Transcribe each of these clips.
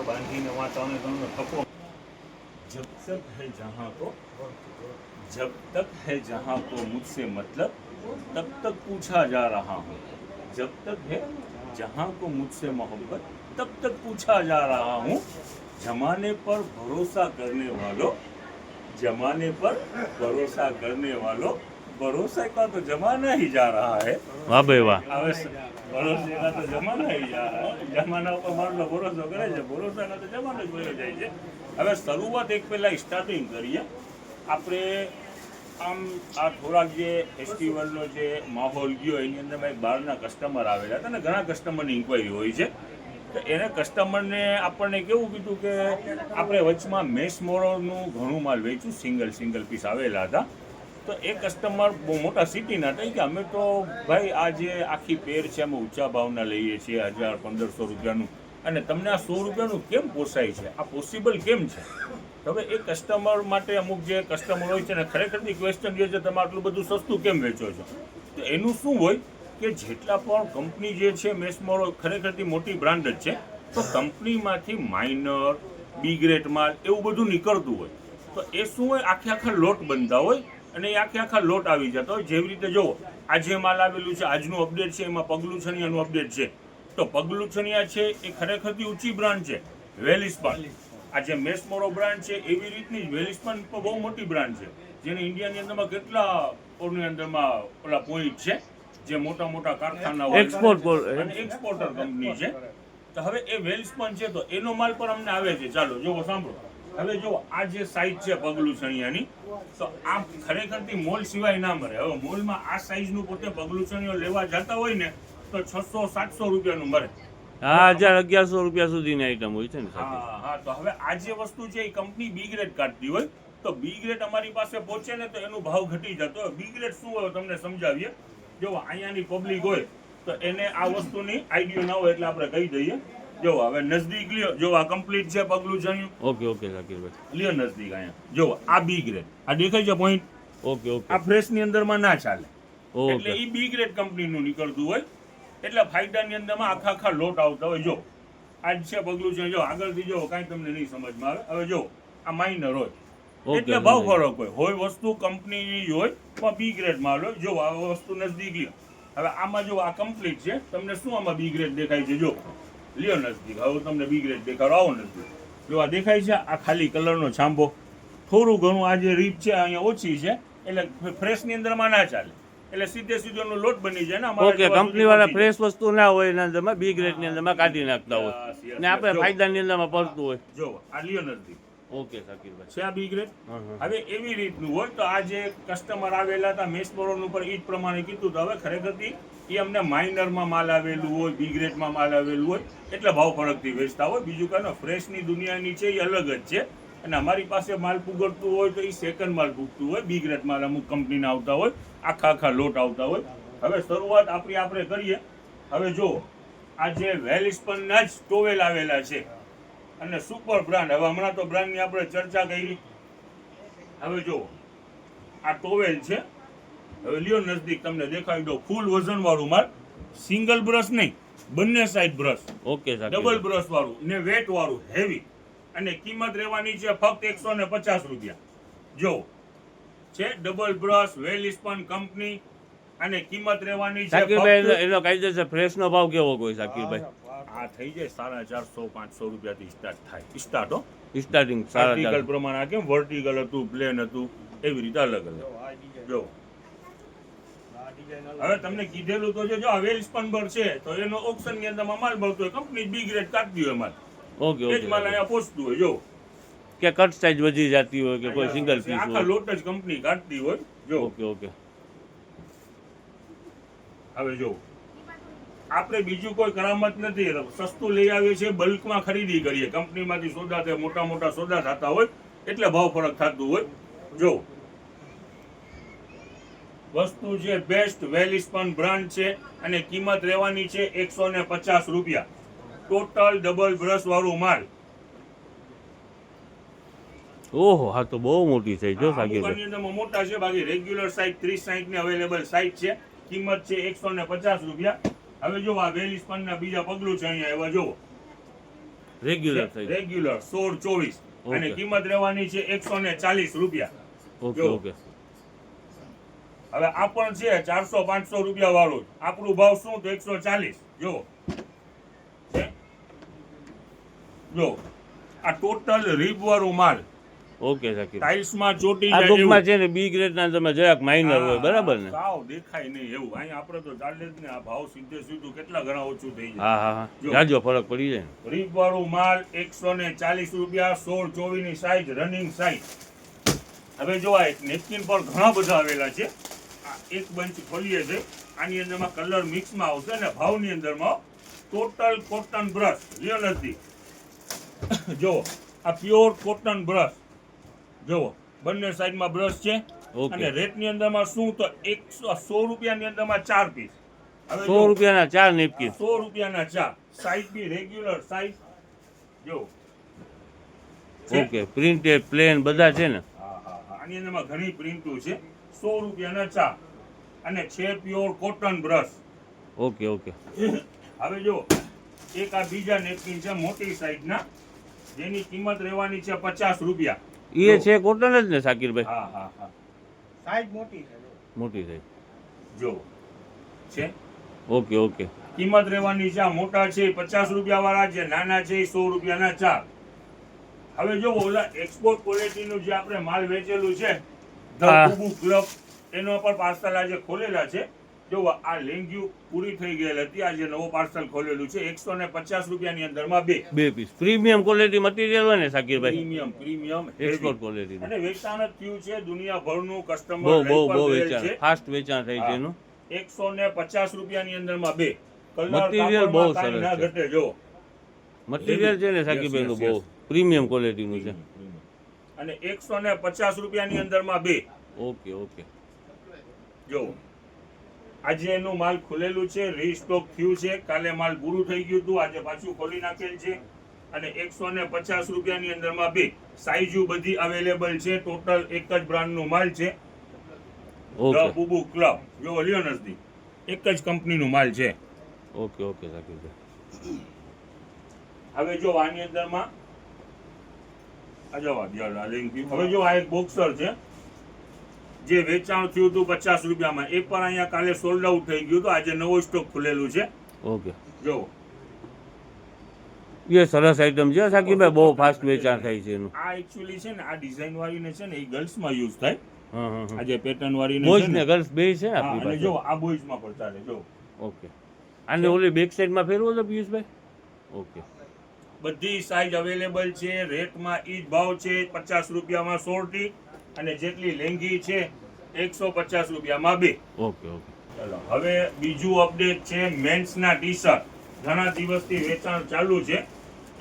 બાંધીને વાતાવરણ થકો जब तक है जहाँ को मुझसे मतलब तब तक पूछा जा रहा हूँ जब तक है जहाँ को मुझसे मोहब्बत तब तक पूछा जा रहा हूँ जमाने पर भरोसा करने वालों भरोसा का तो जमाना ही जा रहा है वाह भाई वाह भरोसे का तो जमाना ही जा रहा है जमाना ઉપર મારો ભરોસો કરે છે ભરોસા કા તો જમાનો જ વયો જાય છે હવે શરૂઆત એક પહેલા સ્ટાર્ટિંગ કરીએ આપણે આમ આ થોડાક જે ફેસ્ટિવલનો જે માહોલ ગયો એની અંદર એક બહારના કસ્ટમર આવેલા હતા ને ઘણા કસ્ટમરની ઇન્ક્વાયરી હોય છે તો એને કસ્ટમરને આપણને કેવું કીધું કે આપણે વચમાં મેસ મોરોનું ઘણું માલ વેચ્યું સિંગલ પીસ આવેલા હતા તો એ કસ્ટમર બહુ મોટા સિટીના હતા કે અમે તો ભાઈ આ જે આખી પેર છે અમે ઊંચા ભાવના લઈએ છીએ 1000-1500 રૂપિયાનું અને તમને આ 100 રૂપિયાનું કેમ પોસાય છે આ પોસિબલ કેમ છે હવે એ કસ્ટમર માટે અમુક જે કસ્ટમર હોય છે ને ખરેખરથી ક્વેશ્ચન જે છે તમે આટલું બધું સસ્તું કેમ વેચો છો તો એનું શું હોય કે જેટલા પણ કંપની જે છે મેસમોરો ખરેખરથી મોટી બ્રાન્ડ જ છે તો કંપનીમાંથી માઇનર બી ગ્રેડ માલ એવું બધું નીકળતું હોય તો એ શું હોય આખા લોટ બનતા હોય અને એ આખા લોટ આવી જતા હોય જેવી રીતે જુઓ આજે માલ આવેલું છે આજનું અપડેટ છે એમાં પગલું છણિયાનું અપડેટ છે તો પગલું છણિયા છે એ ખરેખરથી ઊંચી બ્રાન્ડ છે વેલિસ્પન આ જે મેસમોરો બ્રાન્ડ છે એવી રીતની જ વેલિસ્પન પણ બહુ મોટી બ્રાન્ડ છે જેને ઇન્ડિયાની અંદરમાં કેટલા ઓની અંદરમાં ઓલા પોઈન્ટ છે જે મોટા કારખાના એક્સપોર્ટર કંપની છે તો હવે એ વેલિસ્પન છે તો એનો માલ પણ અમને આવે છે ચાલો જોવો સાંભળો હવે જો આ જે સાઈઝ છે પગલું છણિયાની તો આ ખરેખરથી મોલ સિવાય ના મળે હવે મોલમાં આ સાઈઝનું પોતે પગલું છણિયો લેવા જતા હોય ને તો 600-700 રૂપિયાનું મળે 1000-1100 રૂપિયા સુધીની આઈટમ હોય છે ને હા તો હવે આ જે વસ્તુ છે એ કંપની બી ગ્રેડ કાઢતી હોય તો બી ગ્રેડ અમારી પાસે પહોંચે ને તો એનો ભાવ ઘટી જતો હોય બી ગ્રેડ શું હોય તમને સમજાવીએ જો અહીંયાની પબ્લિક હોય તો એને આ વસ્તુની આઈડિયા ના હોય એટલે આપણે કહી દઈએ જો હવે નજદીક લ્યો જો આ કમ્પ્લીટ છે પગલું છણિયું ઓકે ઝાકીરભાઈ લ્યો નજદીક અહીંયા જો આ બી ગ્રેડ આ દેખાય છે પોઈન્ટ ઓકે આ ફ્રેશ ની અંદરમાં ના ચાલે એટલે એ બી ગ્રેડ કંપનીનું નીકળતું હોય એટલે ફાયદાની અંદરમાં આખા લોટ આવતા હોય જો આજ છે પગલું છે જો આગળથી જો કાંઈ તમને નહીં સમજમાં આવે હવે જો આ માઇનર હોય એટલે ભાવ ફરક હોય વસ્તુ કંપનીની હોય પણ બી ગ્રેડ માલ હોય જો આ વસ્તુ નજદીક લ્યો હવે આમાં જો આ કમ્પ્લીટ છે તમને શું આમાં બી ગ્રેડ દેખાય છે જો લ્યો નજદીક હવે તમને બી ગ્રેડ દેખાડો આવો નજદીક જો આ દેખાય છે આ ખાલી કલરનો છાંભો થોડું ઘણું આ જે રીપ છે અહીંયા ઓછી છે એટલે ફ્રેશની અંદરમાં ના ચાલે એટલે સીધો લોટ બની જાય ને ઓકે કંપની વાળા ફ્રેશ વસ્તુ ના હોય એના અંદરમાં બી ગ્રેડ ની અંદરમાં કાઢી નાખતા હોય ને આપણે ફાયદાની અંદરમાં પડતું હોય જો આ લ્યો નજદીક ઓકે શાકીરભાઈ છે આ બી ગ્રેડ હવે એવી રીતનું હોય તો આ જે કસ્ટમર આવેલા હતા મેસમોરોન ઉપર એ જ પ્રમાણે કીધું તો હવે ખરેખરથી એ અમને માઇનરમાં માલ આવેલું હોય બી ગ્રેડમાં માલ આવેલું હોય એટલે ભાવ ફરકથી વેચતા હોય બીજું કાંઈ ફ્રેશની દુનિયાની છે એ અલગ જ છે અને અમારી પાસે માલ પુગડતું હોય તો એ સેકન્ડ માલ પૂગતું હોય બી ગ્રેડ માલ અમુક કંપનીના આવતા હોય આખા લોટ આવતા હોય હવે શરૂઆત આપણે કરીએ હવે જો આ જે વેલિસ્પનના જ ટોવેલ આવેલા છે અને સુપર બ્રાન્ડ હવે હમણાં તો બ્રાન્ડની આપણે ચર્ચા કરી હવે જો આ ટોવેલ છે હવે લ્યો નજદીક તમને દેખાડી દો ફૂલ વજન વાળું માલ સિંગલ બ્રશ નહીં બંને side brush okay double brush વાળું ને વેટ વાળું હેવી અને કિંમત રહેવાની છે ફક્ત 150 રૂપિયા જો છે ડબલ બ્રશ વેલિસ્પન કંપની અને કિંમત રહેવાની છે શાકીરભાઈ એનો કાયદેસર ફ્રેશનો ભાવ કેવો કોઈ શાકીરભાઈ આ થઈ જાય 450-500 રૂપિયાથી સ્ટાર્ટ હો સ્ટાર્ટિંગ વર્ટિકલ પ્રમાણે કેમ વર્ટિકલ હતું પ્લેન હતું એવી રીતે અલગ જો હવે તમને કીધેલું તો જો આ વેલિસ્પન બર છે તો એનો ઓક્શન ની અંદર માલ મળતો હોય કંપની બી ગ્રેડ કાઢતી હોય માલ ઓકે એ જ માલ અહીંયા પહોંચતું હોય જો કે કટ સાઈઝ વધી જતી હોય કે કોઈ સિંગલ પીસ આખા લોટ જ કંપની કાઢતી હોય જો ઓકે હવે જો આપણે બીજું કોઈ કરામત નથી સસ્તું લઈ આવીએ છીએ બલ્કમાં ખરીદી કરીએ કંપનીમાંથી સોદા થાય મોટા સોદા થતા હોય એટલે ભાવ ફરક થતું હોય જો વસ્તુ છે બેસ્ટ વેલિસ્પન બ્રાન્ડ છે અને કિંમત રહેવાની છે 150 રૂપિયા ટોટલ ડબલ બ્રશ વાળું માલ ઓહો હા તો બહુ મોટી સાઈઝ જો આ સાકીરભાઈ. દુકાનની અંદરમાં મોટા છે, બાકી રેગ્યુલર સાઈઝ 30-60 ની અવેલેબલ સાઈઝ છે. કિંમત છે 150 રૂપિયા. હવે જો આ 42 પનના બીજા પગલું છે અહીંયા એવા જો રેગ્યુલર સાઈઝ. રેગ્યુલર 16-24 અને ઓકે. કિંમત રહેવાની છે 140 રૂપિયા. ઓકે જો. ઓકે. હવે આ પણ છે 400-500 રૂપિયા વાળું. આપણું ભાવ શું તો 140. જો છે જો આ ટોટલ રીબ વાળું માલ. ઓકે સાકીર. ટાઇલ્સ માં ચોટી આ જાય ટૂંકમાં એવું. છે ને બી ગ્રેડના તમે જરાક માઇનર હોય બરાબર ને? સાવ દેખાય નહીં એવું. અહીંયા આપણે તો ચાલે જ ને આ ભાવ સીધે સીધું કેટલા ઘણા ઓછું થઈ જાય. હા હા હા જો. જાજો ફરક પડી જાય ને. રીબ વાળું માલ 140 રૂપિયા 16-24 ની સાઈઝ રનિંગ સાઈઝ. હવે જો આ એક નેપકિન પર ઘણા બધા આવેલા છે. આ એક બંચ ખોલીએ છે, આની અંદરમાં કલર મિક્સમાં આવશે અને ભાવની અંદરમાં ટોટલ કોટન બ્રશ લ્યો નથી. જો આ પ્યોર કોટન બ્રશ જો બંને સાઈડમાં બ્રશ છે. ઓકે. અને રેટની અંદરમાં શું તો 100 રૂપિયાની અંદરમાં 4 પીસ. હવે 100 રૂપિયાના 4 નેપકિન. 100 રૂપિયાના 4 સાઈઝ બી રેગ્યુલર સાઈઝ જો છે. ઓકે પ્રિન્ટેડ પ્લેન બધા છે ને? હા, હા, હા. આની અંદરમાં ઘણી પ્રિન્ટો છે. 100 રૂપિયાના 4 અને છે pure cotton brush. Okay okay. હવે જો એક આ બીજા નેપકિન છે મોટી સાઈઝના, જેની કિંમત રહેવાની છે 50 રૂપિયા. એ છે કોટન જ ને સાકીરભાઈ? હા હા હા સાઈઝ મોટી છે. મોટી સાઈઝ. જો છે. Okay okay. કિંમત રહેવાની છે આ મોટા છે 50 રૂપિયા વાળા છે, નાના છે 100 રૂપિયાના 4. હવે જો ઓલા એક્સપોર્ટ ક્વોલિટીનું જે આપણે માલ વેચેલું છે હા. ધ કુબુ ક્લબ, એનો પર પાર્સલ આજે ખોલેલા છે. જો આ લેંગ્યુ પૂરી થઈ ગયેલ હતી, આજે નવો પાર્સલ ખોલેલું છે 150 રૂપિયાની અંદરમાં બે પીસ પ્રીમિયમ ક્વોલિટી મટીરિયલ હોય ને સાકીરભાઈ? Premium export quality. અને વેચાણ જ થયું છે દુનિયાભરનું કસ્ટમર બહુ વેચાણ ફાસ્ટ વેચાણ થાય છે એનું. 150 રૂપિયાની અંદરમાં બે. કલર Material બહુ કાપડમાં કાંઈ સરસ ના છે. ઘટે જો. મટીરિયલ છે ને સાકીરભાઈ Yes, બહુ yes. પ્રીમિયમ ક્વોલિટીનું છે. અને 150 રૂપિયાની અંદરમાં બે. Okay okay. જો આજે એનું માલ ખુલેલું છે, રીસ્ટોક થયું છે. કાલે માલ પૂરું થઈ ગયું હતું, આજે પાછું ખોલી નાખેલ છે. અને 150 રૂપિયાની અંદરમાં બે. સાઈઝો બધી અવેલેબલ છે. ટોટલ એક જ બ્રાન્ડનું માલ છે. ધ ઓકે બુબુ ક્લબ જો લ્યો નજદીક એક જ કંપનીનું માલ છે. ઓકે ઓકે સાકીરભાઈ. હવે જો આની અંદરમાં આ જવા દ્યો, આ link થી. હવે જો આ એક બોક્સર છે જે વેચાણ થયું હતું 50 રૂપિયામાં, એ પણ અહીંયા કાલે સોલ્ડ આઉટ થઈ ગયું હતું, આજે નવો સ્ટોક ખુલેલું છે. ઓકે. જો એ સરસ આઈટમ છે સાકીરભાઈ, બહુ ફાસ્ટ વેચાણ થાય છે એનું. આ એકચ્યુઅલી છે ને આ ડિઝાઇન વાળી ને છે ને એ ગર્લ્સમાં યુઝ થાય. હા હા હા. આ જે પેટર્ન વાળી ને બોયઝ છે ને ને ગર્લ્સ બે છે હા, આપણી અને પાસે. જો આ બોયઝમાં પણ ચાલે જો. ઓકે. આને ઓલી બેક સાઈડમાં ફેરવો તો પિયુષભાઈ? ઓકે. બધી સાઈઝ અવેલેબલ છે. રેટમાં ઈ જ ભાવ છે 50 રૂપિયામાં સોરટી અને જેટલી લેંગી છે 150 રૂપિયામાં બે. Okay okay. ચલો હવે બીજું અપડેટ છે મેન્સના ટી શર્ટ. ઘણા દિવસથી વેચાણ ચાલુ છે.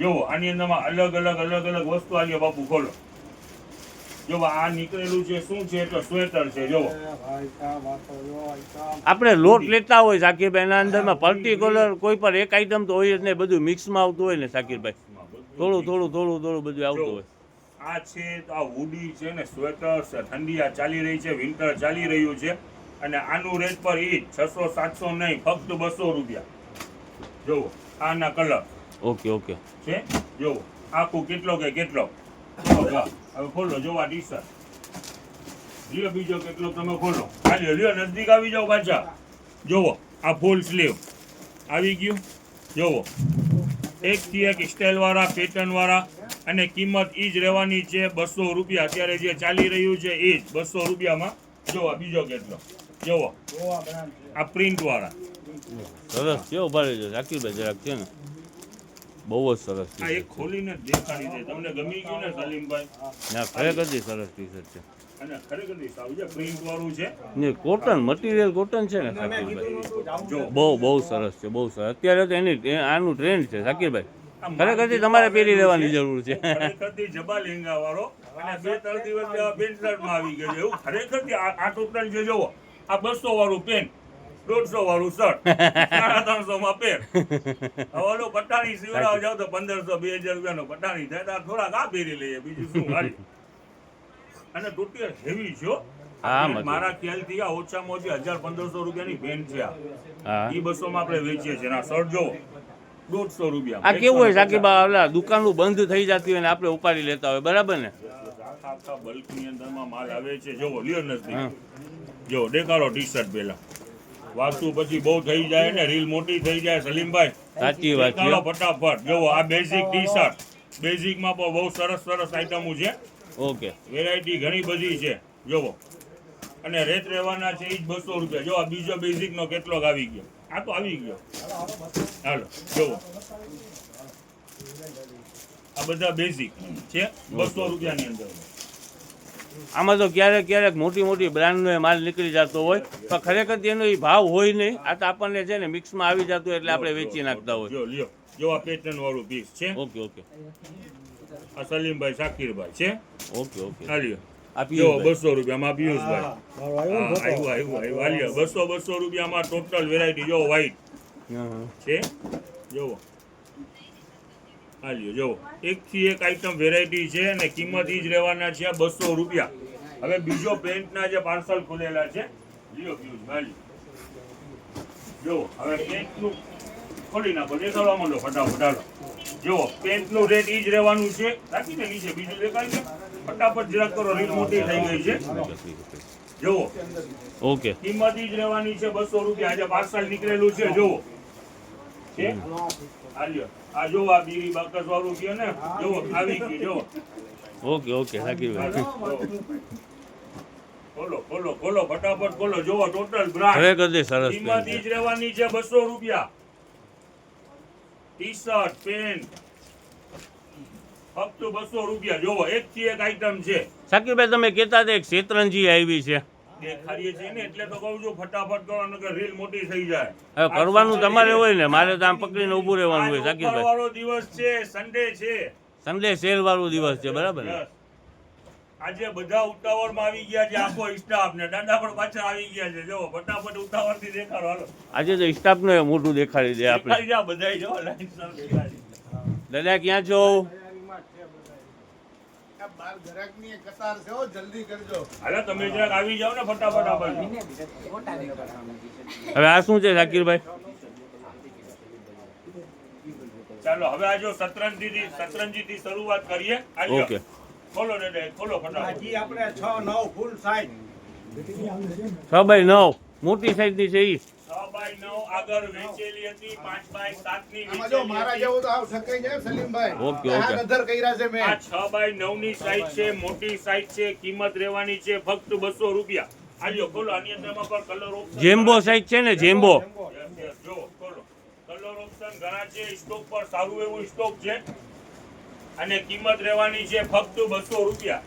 જો આની અંદરમાં અલગ અલગ વસ્તુ આવી બાપુ ખોલો. જો આ નીકળેલું છે શું છે તો સ્વેટર છે જો. ભાઈ સાહેબ આ તો જો આઈટમ આપણે લોટ લેતા હોય સાકીરભાઈ, એના અંદરમાં પર્ટિક્યુલર કોઈ પણ એક આઈટમ તો હોય જ નહીં, બધું મિક્સમાં આવતું હોય ને સાકીરભાઈ? થોડું બધું આવતું જો હોય. આ છે તો આ વુડી છે ને સ્વેટર છે. ઠંડી આ ચાલી રહી છે, વિન્ટર ચાલી રહ્યું છે અને આનું રેટ પર ઈ 600-700 નહીં, ફક્ત 200 રૂપિયા. જો આના કલર ઓકે ઓકે. છે. જો આખું કેટલો કે કેટલો. હવે ખોલો જો આ ટી શર્ટ લ્યો, બીજો કેટલો તમે ખોલો. હાલ્યો લ્યો નજદીક આવી જાઓ પાછા. જોવો આ ફૂલ સ્લીવ આવી ગયું. જોવો એકથી એક સ્ટાઇલ વાળા પેટર્ન વાળા અને કિંમત ઈ જ રહેવાની છે 200 રૂપિયા. અત્યારે જે ચાલી રહ્યું છે એ જ 200 રૂપિયામાં. જોવો બીજો કેટલો. જોવો જોવા બ્રાન્ડ છે. આ પ્રિન્ટ વાળા. સરસ છે. ઉભા રહેજો સાકીરભાઈ જરાક છે ને, બહુ જ સરસ આ એક ખોલીને જ દેખાડી દે. તમને ગમી ગયું ને સલીમભાઈ? ના ખરેખર સરસ ટી શર્ટ છે અને ખરેખર સાવ જે પ્રિન્ટ વાળું છે. ને કોટન મટીરિયલ કોટન છે ને સાકીરભાઈ, જો બહુ સરસ છે, બહુ સરસ. અત્યારે તો આનું ટ્રેન્ડ છે સાકીરભાઈ, ખરેખર તમારે પહેરી લેવાની જરૂર છે. ખરેખરથી જબા લેંગા વાળો અને 2-3 દિવસ જેવા પેન્ટ શર્ટમાં આવી ગયો છે. એવું ખરેખરથી આ ટોટલ જે જોવો આ 200 વાળું પેન્ટ, 150 વાળું શર્ટ, 350 માં પેન્ટ. હવે ઓલો પટાણી સીવડાવ જાવ તો 1500-2000 રૂપિયાનો પટાણી થાય. તો થોડાક આ પહેરી લઈએ, બીજું શું હારી. અને ટોટલ હેવી છે હો. હા, આ મતલબ. મારા ખ્યાલથી આ ઓછામાં ઓછી 1500 રૂપિયાની પેન છે આ. હા ઈ 200 માં આપણે વેચીએ છીએ. આ શર્ટ જો 150 રૂપિયા. આ કેવું હોય સાકીબા, ઓલા દુકાનો બંધ થઈ જતી હોય ને આપણે ઉપાડી લેતા હોય, બરાબર ને? આખા બલ્કની અંદરમાં માલ આવે છે. જોવો લ્યો નથી. જો દેખાડો ટી-શર્ટ પહેલા. વાસ્તુ પછી બહુ થઈ જાય ને રીલ મોટી થઈ જાય સલીમભાઈ. સાચી વાત છે. દેખાડો ફટાફટ. જોવો આ બેઝિક ટી-શર્ટ. બેઝિકમાં પણ બહુ સરસ સરસ આઈટમો છે. ઓકે. વેરાયટી ઘણી બધી છે. જોવો અને રેટ રહેવાના છે ઈ જ 200 રૂપિયા. જો આ બીજો બેઝિક નો કેટલોક આવી ગયો. આ તો આવી ગયો. હાલો જોવો આ બધા બેઝિક છે 200 રૂપિયાની અંદર. આમાં તો ક્યારેક ક્યારેક મોટી મોટી બ્રાન્ડનો માલ નીકળી જતો હોય, પણ ખરેખર તેનો એ ભાવ હોય નહીં. આ તો આપણને છે ને મિક્સમાં આવી જતું એટલે આપણે વેચી નાખતા હોય. જો લ્યો જો આ પેટર્ન વાળું પીસ છે. ઓકે ઓકે આ સલીમભાઈ શાકીરભાઈ છે. Okay okay. આ લ્યો આ જો પિયુષભાઈ. 200 રૂપિયામાં પિયુષભાઈ. મારો આવ્યો ને ફોટો. આવ્યું આ લ્યો 200 રૂપિયામાં ટોટલ વેરાયટી. જો વ્હાઈટ હા, છે. જોવો આ લ્યો જોવો એકથી એક આઈટમ વેરાયટી છે અને કિંમત ઈ જ રહેવાના છે 200 રૂપિયા. હવે બીજો પેન્ટના જે પાર્સલ ખુલેલા છે લ્યો પિયુષભાઈ. જોવો હવે પેન્ટનું ખોલી નાખો. દેખાડવા માંડો ફટાફટ. હાલો જોવો પેન્ટનું રેટ ઈ જ રહેવાનું છે. રાખીને નીચે બીજું દેખાય છે. ફટાફટ જરાક કરો રીલ મોટી થઈ ગઈ છે. જોવો ઓકે. કિંમત ઈ જ રહેવાની છે 200 રૂપિયા. આજે પાર્સલ નીકળેલું છે. જોવો છે. આ લ્યો આ જોવો આ બીરી બાકસ વાળું છે ને. જોવો આવી ગયું. જોવો ઓકે ઓકે સાકીરભાઈ. ખોલો ખોલો ખોલો ફટાફટ ખોલો. જોવો ટોટલ બ્રાન્ડ. ખરેખર તે સરસ કિંમત પેન ઈ છે. જ રહેવાની છે 200 રૂપિયા. ટી-શર્ટ પેન્ટ ફક્ત 200 રૂપિયા. જોવો એકથી એક આઈટમ છે. સાકીરભાઈ તમે કહેતા હતા એક શેતરંજી આવી છે. દેખાડીએ છીએ ને એટલે તો કહું છું ફટાફટ કરો નકર રીલ મોટી થઈ જાય. હવે કરવાનું તમારે હોય ને, મારે તો આમ પકડીને ઊભું રહેવાનું હોય આજ સાકીરભાઈ. વાળો દિવસ છે. સન્ડે છે. સન્ડે સેલ વાળો દિવસ છે, બરાબર ને? Yes. આજે બધા ઉતાવળમાં આવી ગયા છે. આખો સ્ટાફ ને દાદા પણ પાછા આવી ગયા છે. જો ફટાફટ ઉતાવળથી દેખાડો. હાલો આજે તો સ્ટાફનો મોટું દેખાડી દે આપણે. દેખાડી જા બધાય. જો લાઈન દેખાડી. દાદા ક્યાં છો? તૈયારીમાં જ છે બધાય. આ બાર ગ્રાહકની એક કતાર છે હો, જલ્દી કરજો. હાલો તમે જરાક આવી જાઓ ને ફટાફટ આ બાજુ. હવે આ શું છે સાકીરભાઈ? ચાલો હવે આ જો સતરંજીથી શરૂઆત કરીએ. આ લ્યો. ઓકે. ખોલો ને ખોલો ફટાફટ. હજી આપણે 6 9 ફૂલ સાઈઝ 6x9 મોટી સાઈઝની છે ઈ. 6x9 આગળ વેચેલી હતી. 5x7 ની આમાં જો મારા વેચેલી હતી. જેવું તો આવ શકાય છે સલીમભાઈ. ઓકે, આ ઓકે. ગધર કર્યા છે મેં. આ 6x9 ની સાઈઝ છે. મોટી સાઈઝ છે. કિંમત રહેવાની છે ફક્ત 200 રૂપિયા. આ લ્યો ખોલો. આની અંદરમાં પણ કલર ઓપ્શન જેમ્બો સાઈઝ છે ને, જેમ્બો. Yes, yes, જો ખોલો. કલર ઓપ્શન ઘણા છે. સ્ટોક પર સારું એવું સ્ટોક છે અને કિંમત રહેવાની છે ફક્ત 200 રૂપિયા.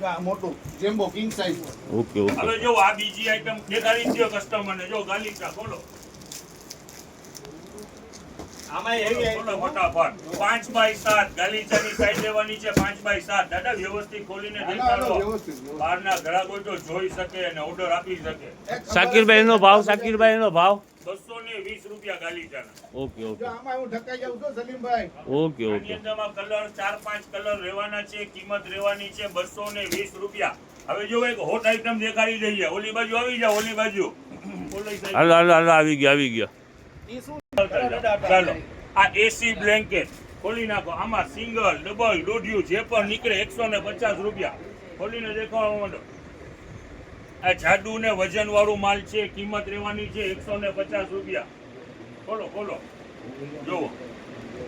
જો આ મોટું જેમ્બો કિંગ સાઈઝ. Okay okay. હવે જો આ બીજી આઈટમ દેખાડી દો કસ્ટમરને. જો ગાલીચા ખોલો. આમાં એવી ખોલો ફટાફટ. 5x7 ગાલીચાની સાઈઝ લેવાની છે. 5x7 દાદા વ્યવસ્થિત ખોલીને દેખાડો. વ્યવસ્થિત બહારના ગ્રાહકો તો જોઈ શકે અને ઓર્ડર આપી શકે. સાકીરભાઈ નો ભાવ, સાકીરભાઈ નો ભાવ. 220 રૂપિયા ગાલીચાના. ઓકે ઓકે જો આમાં હું ઢકાઈ જાઉં છું સલીમભાઈ. ઓકે આની ઓકે. અંદરમાં કલર 4-5 કલર રહેવાના છે. કિંમત રહેવાની છે 220 રૂપિયા. હવે જો એક હોટ આઈટમ દેખાડી દઈએ. ઓલી બાજુ આવી જાઓ. ઓલી બાજુ ઓલી side. હાલો હાલો હાલો, આવી ગયા આવી ગયા. ઈ શું ચાલો આ એસી બ્લેન્કેટ ખોલી નાખો. આમાં સિંગલ ડબલ દોઢિયું જે પણ નીકળે 150 રૂપિયા. ખોલીને દેખાડવા માંડો. આ જાડુ ને વજન વાળું માલ છે. કિંમત રહેવાની છે 150 રૂપિયા. ખોલો ખોલો. જુઓ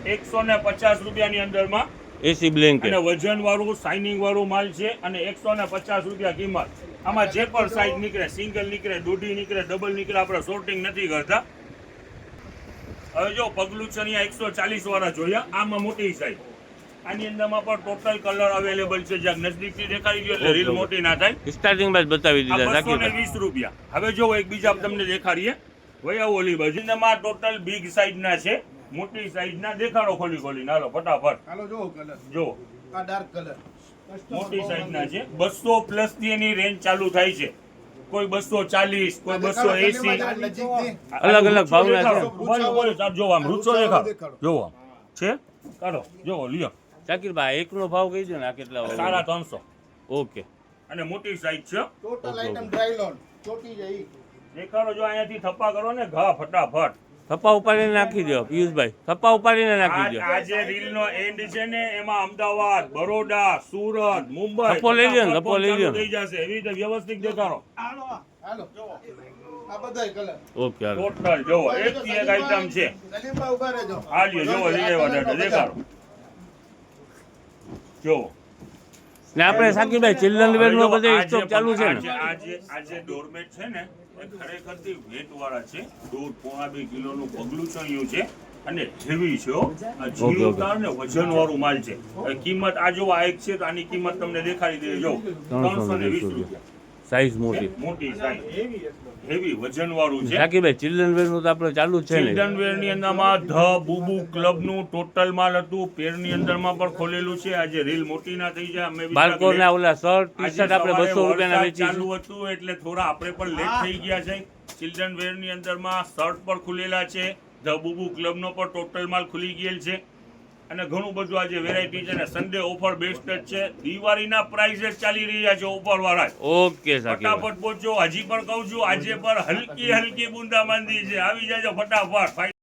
150 રૂપિયાની અંદરમાં એસી અને બ્લેન્કેટ. વજન વાળું શાઇનિંગ વાળું માલ છે અને 150 રૂપિયા કિંમત. આમાં જે પણ સાઈઝ નીકળે, સિંગલ નીકળે, દોઢી નીકળે, ડબલ નીકળે, આપણે શોર્ટિંગ નથી કરતા. હવે જો પગલું ચણિયા 140 વાળા જોયા. આમાં મોટી સાઈઝ. આની અંદરમાં પણ ટોટલ કલર અવેલેબલ છે. જ્યાં નજદીકથી દેખાડી દો એટલે રીલ મોટી ના થાય. સ્ટાર્ટિંગમાં જ બતાવી આ દીધા સાકીરભાઈ. 220 રૂપિયા. હવે જો એક બીજા તમને દેખાડીએ. વયા ઓલી બાજુ એમાં ટોટલ બિગ સાઈઝ ના છે. મોટી સાઈઝ ના દેખાડો ખોલી ખોલી. હાલો ફટાફટ હાલો જો કલર. જો આ ડાર્ક કલર. મોટી સાઈઝ ના છે. 200 પ્લસ ની એની રેન્જ ચાલુ થાય છે. કોઈ 240, કોઈ 280. નજીકથી. અલગ અલગ ભાવના છે. જો આમ રૂચો દેખાડો. જોવો છે. કાઢો જોવો લ્યો. શાકિરભાઈ એકનો ભાવ કહી દો ને આ કેટલા વાળો? 350 ઓકે. અને મોટી સાઈઝ છે. ટોટલ આઈટમ ડ્રાય લોન ચોટી જાય દેખાડો જો અહીંયાથી થપ્પા કરો ને ઘા ફટાફટ. થપ્પા ઉપાડીને નાખી દો પિયુષભાઈ, થપ્પા ઉપાડીને નાખી દો. આ જે રીલનો એન્ડ છે ને એમાં અમદાવાદ, બરોડા, સુરત, મુંબઈ થપ્પો લઈ લ્યો ને, થપ્પો લઈ લ્યો ને. થઈ જશે એવી રીતે વ્યવસ્થિત દેખાડો. હાલો આ બધાય કલર ઓકે હાલો. ટોટલ જોવો એક થી એક આઈટમ છે. સલીમભાઈ ઉભા રહેજો આ લ્યો જોવો લઈ આવ્યા દાદા દેખાડો. જોવો ને આપણે શાકિરભાઈ ચિલ્ડ્રન વેર નો બધે આ જે સ્ટોક ચાલુ છે ને? આ જે ડોરમેટ છે ને એ ખરેખરથી વેટ વાળા છે. 1.5-2 કિલોનું પગલું ચણ્યું છે અને હેવી છે હો. આ જીરો તાર ને વજન વાળું માલ છે. હવે કિંમત આ જો આ એક છે તો આની કિંમત તમને દેખાડી દે જો 320 રૂપિયા. સાઈઝ મોટી. મોટી સાઈઝ હેવી વજન વાળું છે. શાકિરભાઈ ચિલ્ડ્રન વેર નું તો આપણે ચાલુ જ છે ને? ચિલ્ડ્રન વેર ની અંદરમાં ધ બુબુ ક્લબ નું ટોટલ માલ હતું. પેર ની અંદરમાં પણ ખોલેલું છે. આજે રીલ મોટી ના થઈ જાય અમે બાળકો ના ઓલા શર્ટ ટી શર્ટ આપણે 200 રૂપિયાના વેચી ચાલુ હતું એટલે થોડા આપણે પણ લેટ થઈ ગયા છે. ચિલ્ડ્રન વેર ની અંદરમાં શર્ટ પણ ખુલેલા છે. ધ બુબુ ક્લબ નો પણ ટોટલ માલ ખુલી ગયેલ છે અને ઘણું બધું આજે વેરાયટી છે ને સન્ડે ઓફર બેસ્ટ જ છે. દિવાળીના પ્રાઇસ ચાલી રહ્યા છે ઓફર વાળા. ઓકે શાકિરભાઈ. ફટાફટ પહોંચો. હજી પણ કહું છું આજે પર હલકી હલકી બુંદાબાંધી છે. આવી જાજો ફટાફટ.